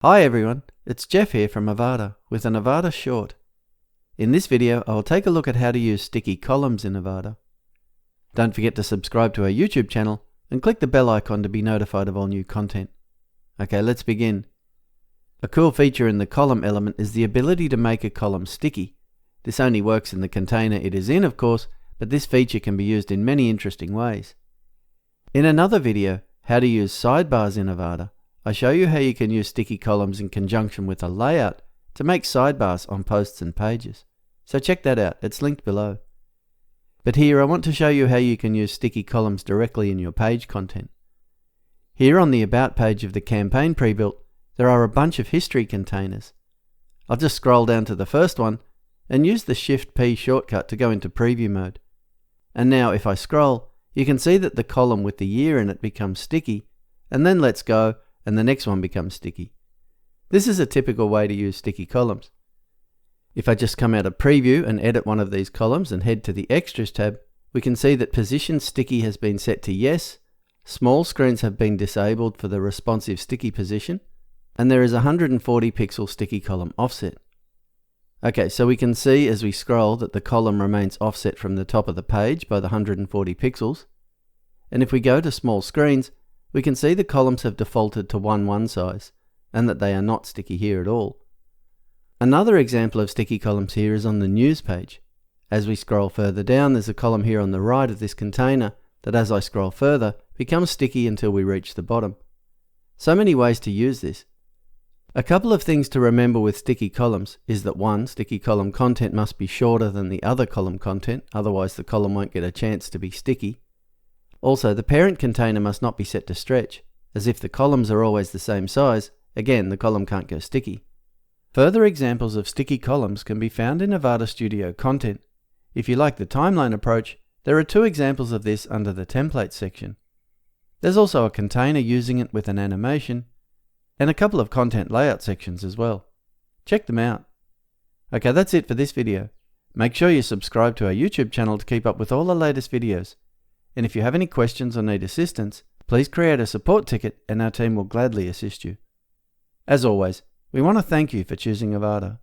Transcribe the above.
Hi everyone, it's Jeff here from Avada with an Avada short. In this video, I will take a look at how to use sticky columns in Avada. Don't forget to subscribe to our YouTube channel and click the bell icon to be notified of all new content. Okay, let's begin. A cool feature in the column element is the ability to make a column sticky. This only works in the container it is in, of course, but this feature can be used in many interesting ways. In another video, how to use sidebars in Avada, I show you how you can use sticky columns in conjunction with a layout to make sidebars on posts and pages. So check that out, it's linked below. But here I want to show you how you can use sticky columns directly in your page content. Here on the About page of the campaign Prebuilt, there are a bunch of history containers. I'll just scroll down to the first one and use the Shift-P shortcut to go into preview mode. And now if I scroll, you can see that the column with the year in it becomes sticky, and then lets go, and the next one becomes sticky. This is a typical way to use sticky columns. If I just come out of preview and edit one of these columns and head to the Extras tab, we can see that position sticky has been set to yes, small screens have been disabled for the responsive sticky position, and there is a 140 pixel sticky column offset. Okay, so we can see as we scroll that the column remains offset from the top of the page by the 140 pixels. And if we go to small screens, we can see the columns have defaulted to 1:1 size, and that they are not sticky here at all. Another example of sticky columns here is on the news page. As we scroll further down, there's a column here on the right of this container that as I scroll further, becomes sticky until we reach the bottom. So many ways to use this. A couple of things to remember with sticky columns is that 1. Sticky column content must be shorter than the other column content, otherwise the column won't get a chance to be sticky. Also, the parent container must not be set to stretch, as if the columns are always the same size, again the column can't go sticky. Further examples of sticky columns can be found in Avada Studio content. If you like the timeline approach, there are 2 examples of this under the templates section. There's also a container using it with an animation, and a couple of content layout sections as well. Check them out. Okay, that's it for this video. Make sure you subscribe to our YouTube channel to keep up with all the latest videos. And if you have any questions or need assistance, please create a support ticket and our team will gladly assist you. As always, we want to thank you for choosing Avada.